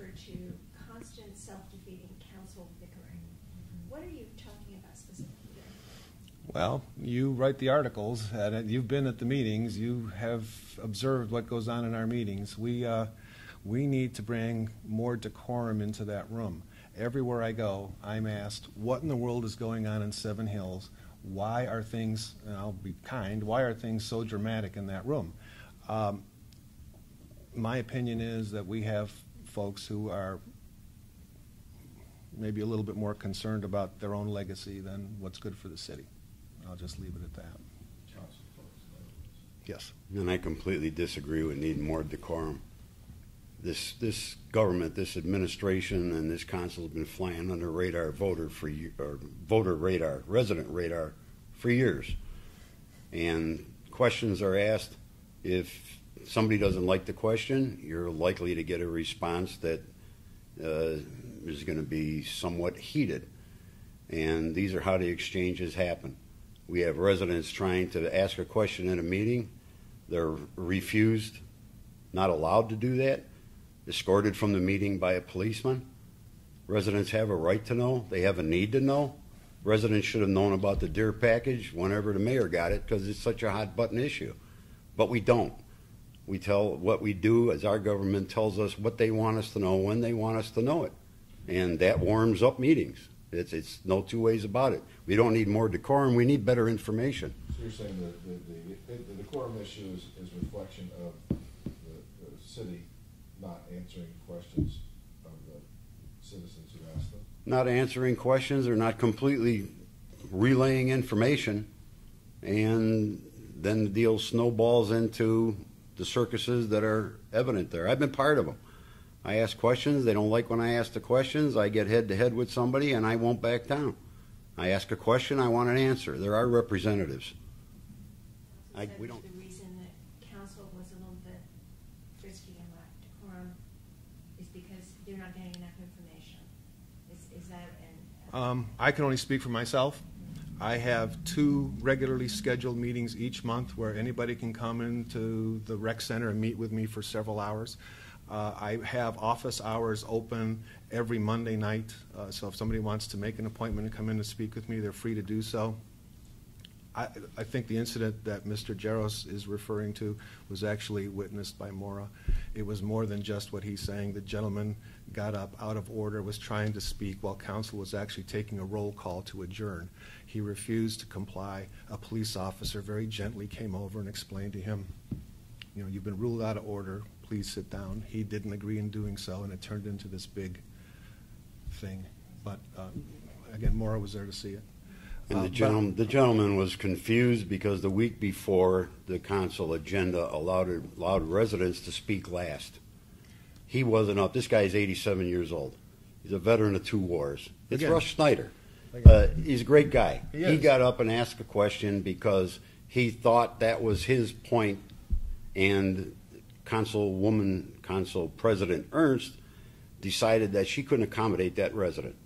refer to constant self-defeating council bickering. What are you talking about specifically there? Well, you write the articles, and you've been at the meetings. You have observed what goes on in our meetings. We need to bring more decorum into that room. Everywhere I go, I'm asked, what in the world is going on in Seven Hills? Why are things, and I'll be kind, why are things so dramatic in that room? My opinion is that we have folks who are maybe a little bit more concerned about their own legacy than what's good for the city. I'll just leave it at that. Yes. And I completely disagree with needing more decorum. This government, this administration, and this council has been flying under radar resident radar for years. And questions are asked. If somebody doesn't like the question, you're likely to get a response that is going to be somewhat heated. And these are how the exchanges happen. We have residents trying to ask a question in a meeting. They're refused, not allowed to do that, escorted from the meeting by a policeman. Residents have a right to know. They have a need to know. Residents should have known about the deer package whenever the mayor got it because it's such a hot button issue. But we don't. We tell what we do as our government tells us what they want us to know when they want us to know it. And that warms up meetings. It's no two ways about it. We don't need more decorum. We need better information. So you're saying that the decorum issue is a reflection of the city not answering questions of the citizens who ask them? Not answering questions or not completely relaying information, and then the deal snowballs into the circuses that are evident there. I've been part of them. I ask questions. They don't like when I ask the questions. I get head-to-head with somebody, and I won't back down. I ask a question. I want an answer. There are representatives. We don't. The reason that council was a little bit frisky and lacked decorum is because they're not getting enough information. Is that an... I can only speak for myself. I have 2 regularly scheduled meetings each month where anybody can come into the rec center and meet with me for several hours. I have office hours open every Monday night, so if somebody wants to make an appointment and come in to speak with me, they're free to do so. I think the incident that Mr. Jaros is referring to was actually witnessed by Maura. It was more than just what he's saying. The gentleman got up out of order, was trying to speak while council was actually taking a roll call to adjourn. He refused to comply. A police officer very gently came over and explained to him, you know, you've been ruled out of order. Please sit down. He didn't agree in doing so, and it turned into this big thing. But again, Maura was there to see it. And the gentleman was confused because the week before the council agenda allowed residents to speak last. He wasn't up. This guy is 87 years old. He's a veteran of 2 wars. It's Again. Russ Snyder. He's a great guy. He got up and asked a question because he thought that was his point, and Council President Ernst decided that she couldn't accommodate that resident.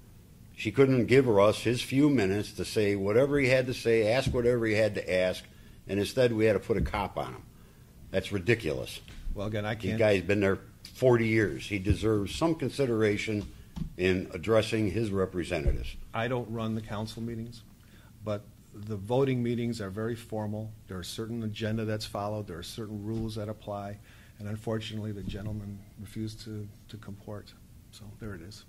She couldn't give us his few minutes to say whatever he had to say, ask whatever he had to ask, and instead we had to put a cop on him. That's ridiculous. Well, again, I can't. The guy's been there 40 years. He deserves some consideration in addressing his representatives. I don't run the council meetings, but the voting meetings are very formal. There are certain agenda that's followed. There are certain rules that apply, and unfortunately the gentleman refused to comport. So there it is.